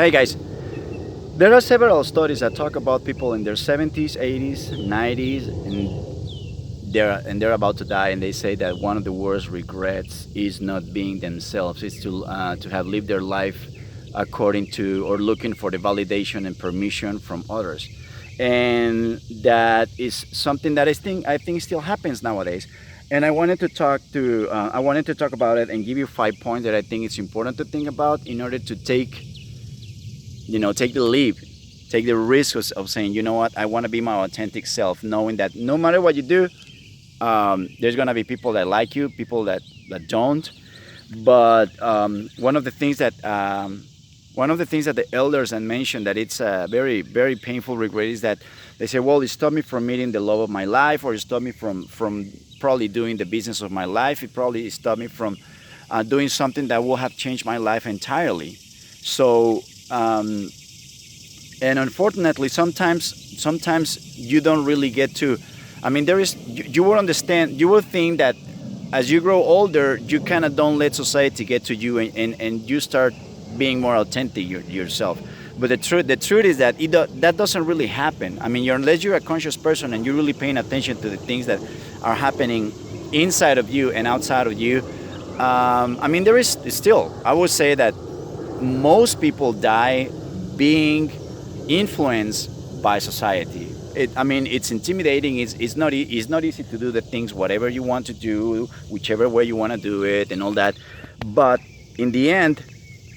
Hey guys, there are several studies that talk about people in their 70s, 80s, 90s, and they're about to die, and they say that one of the worst regrets is not being themselves, is to have lived their life according to or looking for the validation and permission from others, and that is something that I think still happens nowadays. And I wanted to talk about it and give you 5 points that I think it's important to think about in order to take the leap, take the risk of saying, you know what, I want to be my authentic self, knowing that no matter what you do, there's gonna be people that like you, people that don't. But one of the things that the elders had mentioned that it's a very very painful regret is that they say, well, it stopped me from meeting the love of my life, or it stopped me from probably doing the business of my life. It probably stopped me from doing something that will have changed my life entirely. So and unfortunately, sometimes you don't really get to. I mean, you will understand. You will think that as you grow older, you kind of don't let society get to you, and you start being more authentic yourself. But the truth is that that doesn't really happen. I mean, unless you're a conscious person and you're really paying attention to the things that are happening inside of you and outside of you. I mean, there is still. I would say that most people die being influenced by society. I mean, it's intimidating. It's not easy to do the things, whatever you want to do, whichever way you want to do it, and all that. But in the end,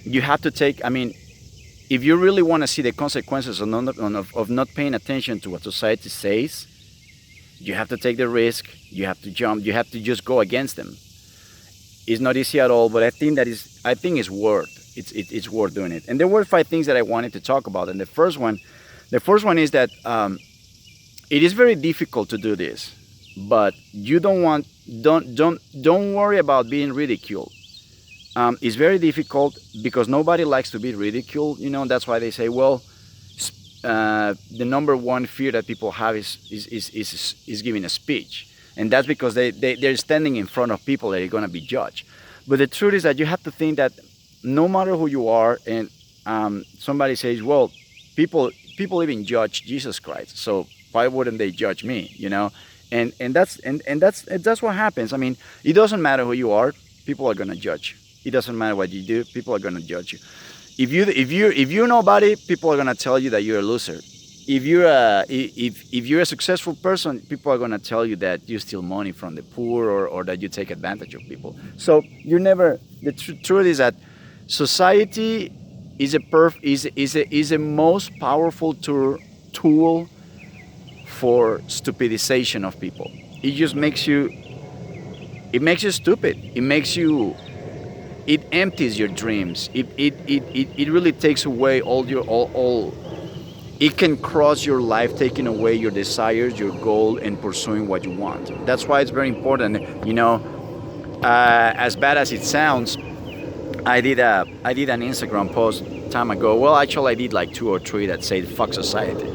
you have to take. I mean, if you really want to see the consequences of not paying attention to what society says, you have to take the risk. You have to jump. You have to just go against them. It's not easy at all, but I think it's it's worth doing it. And there were 5 things that I wanted to talk about. And the first one is that it is very difficult to do this, but you don't worry about being ridiculed. It's very difficult because nobody likes to be ridiculed. That's why they say, well, the number one fear that people have is giving a speech, and that's because they're standing in front of people that are going to be judged. But the truth is that you have to think that no matter who you are, and somebody says, well, people even judge Jesus Christ, so why wouldn't they judge me? And that's what happens. I mean, it doesn't matter who you are, people are going to judge. It doesn't matter what you do, people are going to judge you. If you're nobody, people are going to tell you that you're a loser. If you're a successful person, people are going to tell you that you steal money from the poor, or that you take advantage of people. So you're never. The truth is that society is a most powerful tool for stupidization of people. It just makes you. It makes you stupid. It empties your dreams. It really takes away all. It can cross your life, taking away your desires, your goal, and pursuing what you want. That's why it's very important. As bad as it sounds, I did an Instagram post time ago. Well, actually, I did like 2 or 3 that said "fuck society."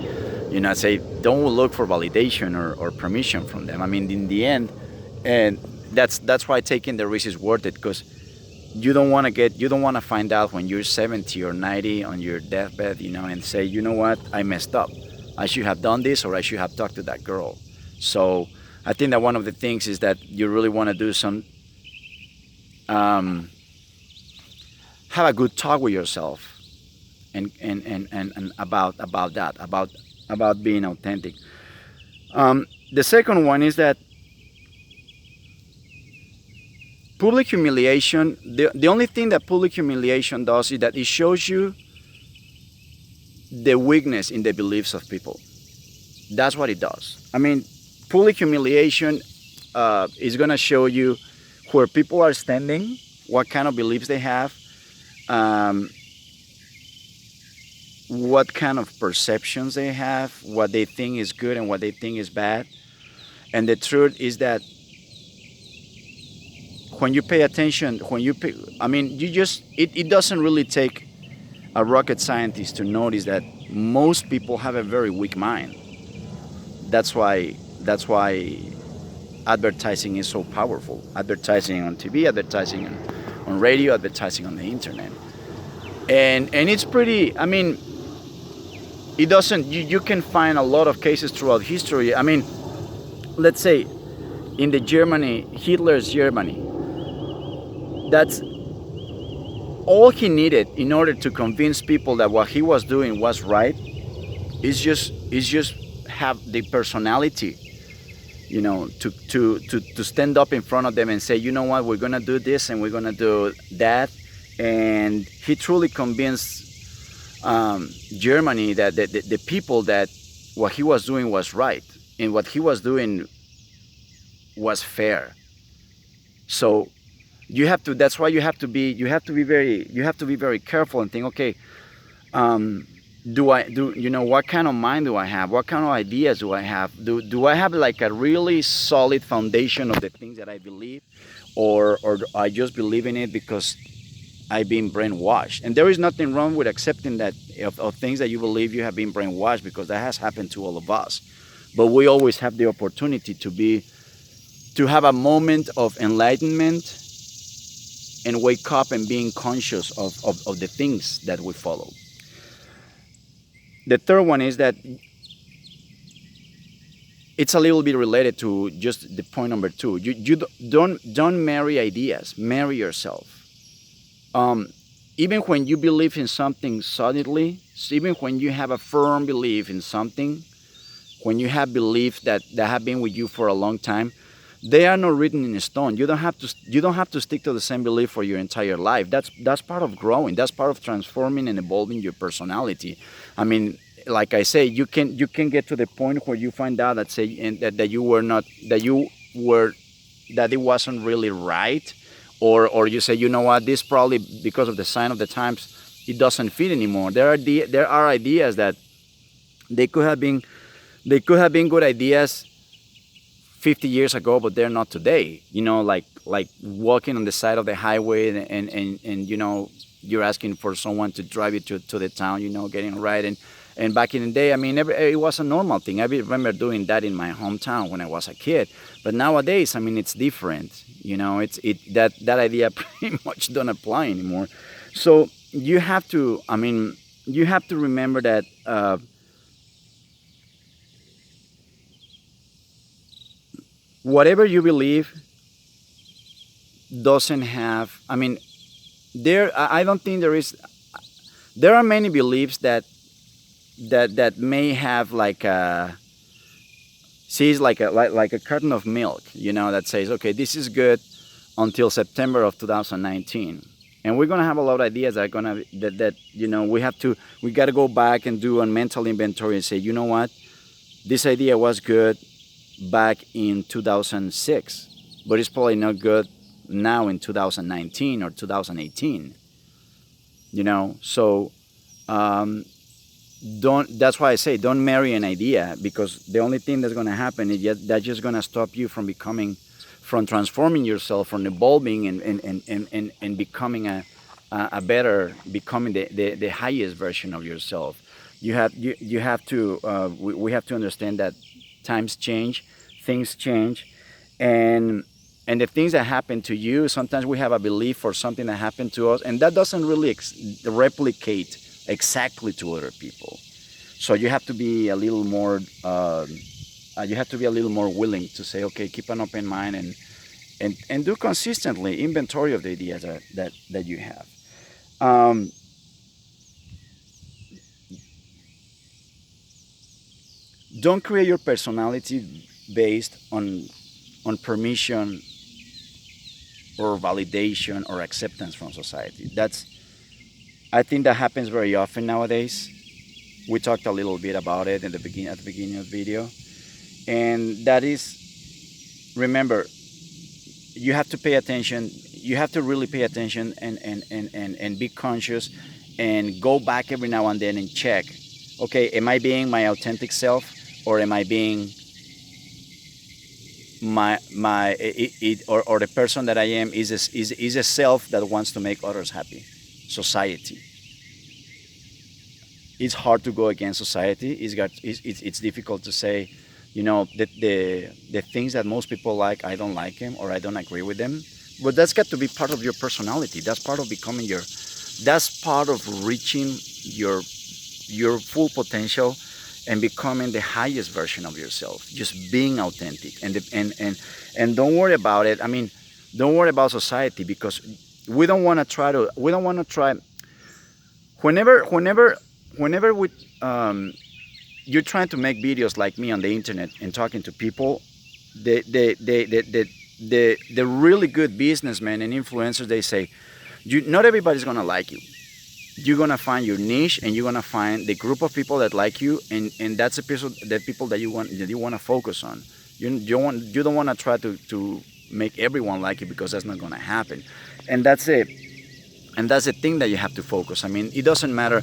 I say don't look for validation or permission from them. I mean, in the end, and that's why taking the risk is worth it, because you don't want to find out when you're 70 or 90 on your deathbed, and say, you know what, I messed up. I should have done this, or I should have talked to that girl. So I think that one of the things is that you really want to do some, have a good talk with yourself, and about that, about being authentic. The second one is that public humiliation. The only thing that public humiliation does is that it shows you the weakness in the beliefs of people. That's what it does. I mean, public humiliation is going to show you where people are standing, what kind of beliefs they have, what kind of perceptions they have, what they think is good and what they think is bad. And the truth is that when you pay attention, it doesn't really take a rocket scientist to notice that most people have a very weak mind. That's why advertising is so powerful. Advertising on TV, advertising on radio, advertising on the internet. And it's pretty. I mean, it doesn't. You can find a lot of cases throughout history. I mean, let's say in the Germany, Hitler's Germany. That's all he needed in order to convince people that what he was doing was right. Is just have the personality, to stand up in front of them and say, you know what, we're gonna do this and we're gonna do that. And he truly convinced Germany that the people that what he was doing was right and what he was doing was fair. So you have to. That's why you have to be very careful and think. Okay, um, what kind of mind do I have? What kind of ideas do I have? Do I have like a really solid foundation of the things that I believe, or I just believe in it because I've been brainwashed? And there is nothing wrong with accepting that of things that you believe you have been brainwashed, because that has happened to all of us. But we always have the opportunity to have a moment of enlightenment and wake up and being conscious of the things that we follow. The third one is that it's a little bit related to just the point number two. You don't marry ideas, marry yourself. Um, Even when you believe in something solidly, even when you have a firm belief in something, when you have beliefs that have been with you for a long time, they are not written in stone. You don't have to stick to the same belief for your entire life. That's part of growing. That's part of transforming and evolving your personality. I mean, like I say, you can get to the point where you find out that say and that you were not that you were that it wasn't really right, or you say, you know what, this probably because of the sign of the times, it doesn't fit anymore. There are ideas that they could have been they could have been good ideas 50 years ago, but they're not today. Like walking on the side of the highway, and you're asking for someone to drive you to the town, getting a ride. And back in the day, I mean, it was a normal thing. I remember doing that in my hometown when I was a kid. But nowadays, I mean, it's different. That idea pretty much don't apply anymore. So you have to remember that whatever you believe doesn't have. I mean, I don't think there is. There are many beliefs that may have like a sees like a carton of milk, that says, okay, this is good until September of 2019, and we're gonna have a lot of ideas that are gonna that we got to go back and do a mental inventory and say, you know what, this idea was good back in 2006, but it's probably not good now in 2019 or 2018. So um, don't. That's why I say don't marry an idea, because the only thing that's going to happen is that's just going to stop you from transforming yourself, from evolving and becoming becoming the highest version of yourself. You have to we have to understand that times change, things change, and the things that happen to you, sometimes we have a belief for something that happened to us, and that doesn't really replicate exactly to other people. So you have to be a little more willing to say, okay, keep an open mind, and do consistently inventory of the ideas that you have. um, don't create your personality based on permission or validation or acceptance from society. I think that happens very often nowadays. We talked a little bit about it at the beginning of the video, and that is, remember, you have to pay attention. You have to really pay attention and be conscious, and go back every now and then and check. Okay, am I being my authentic self, or am I being or the person that I am is a self that wants to make others happy? Society. It's hard to go against society. It's difficult to say, the things that most people like, I don't like them, or I don't agree with them. But that's got to be part of your personality. That's part of becoming that's part of reaching your your full potential and becoming the highest version of yourself, just being authentic. And don't worry about it. I mean, don't worry about society, because we don't want to try whenever whenever um, you're trying to make videos like me on the internet and talking to people, the really good businessmen and influencers, they say, not everybody's gonna like you. You're gonna find your niche, and you're gonna find the group of people that like you, and that's the people that you want to focus on. You don't want to try to make everyone like you, because that's not gonna happen. And that's it. And that's the thing that you have to focus. I mean, it doesn't matter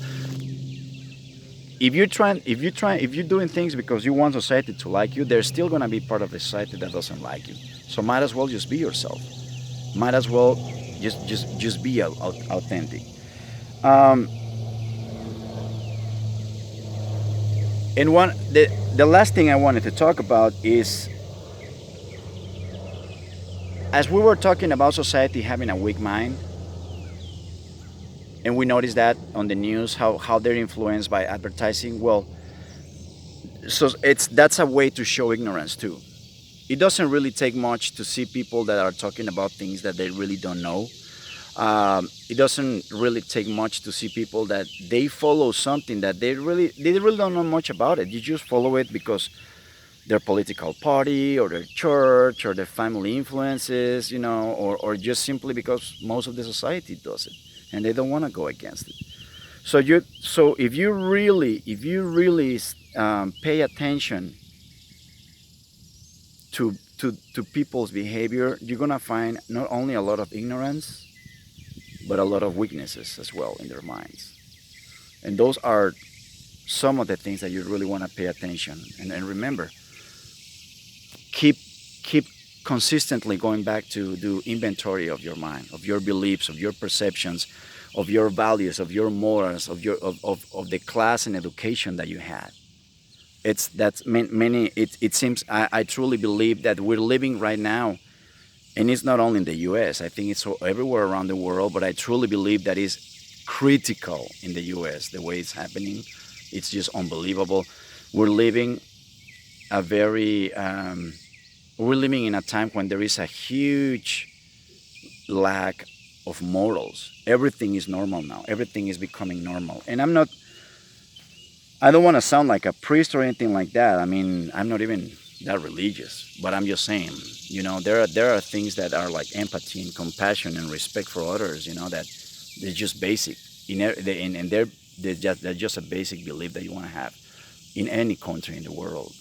if you're doing things because you want society to like you. There's still gonna be part of the society that doesn't like you. So might as well just be yourself. Might as well just be authentic. Um, and the last thing I wanted to talk about is, as we were talking about society having a weak mind, and we noticed that on the news, how they're influenced by advertising. Well, so that's a way to show ignorance too. It doesn't really take much to see people that are talking about things that they really don't know. It doesn't really take much to see people that they follow something that they really don't know much about it. You just follow it because their political party or their church or their family influences, or just simply because most of the society does it, and they don't want to go against it. So if you really pay attention to people's behavior, you're gonna find not only a lot of ignorance, but a lot of weaknesses as well in their minds. And those are some of the things that you really want to pay attention. And remember, keep keep consistently going back to do inventory of your mind, of your beliefs, of your perceptions, of your values, of your morals, of the class and education that you had. It's that's many. It seems I truly believe that we're living right now, and it's not only in the U.S. I think it's everywhere around the world. But I truly believe that is critical in the U.S. The way it's happening, it's just unbelievable. We're living a very we're living in a time when there is a huge lack of morals. Everything is normal now. Everything is becoming normal, and I don't want to sound like a priest or anything like that. I mean, I'm not even that religious, but I'm just saying, there are things that are like empathy and compassion and respect for others, that they're just basic. And they're just a basic belief that you want to have in any country in the world.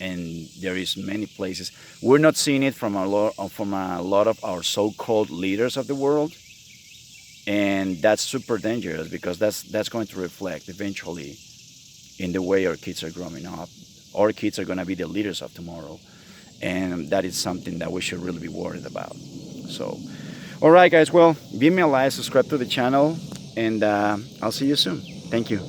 And there is many places we're not seeing it from a lot of our so-called leaders of the world, and that's super dangerous, because that's going to reflect eventually in the way our kids are growing up. Our kids are going to be the leaders of tomorrow, and that is something that we should really be worried about. So, all right, guys. Well, give me a like, subscribe to the channel, and I'll see you soon. Thank you.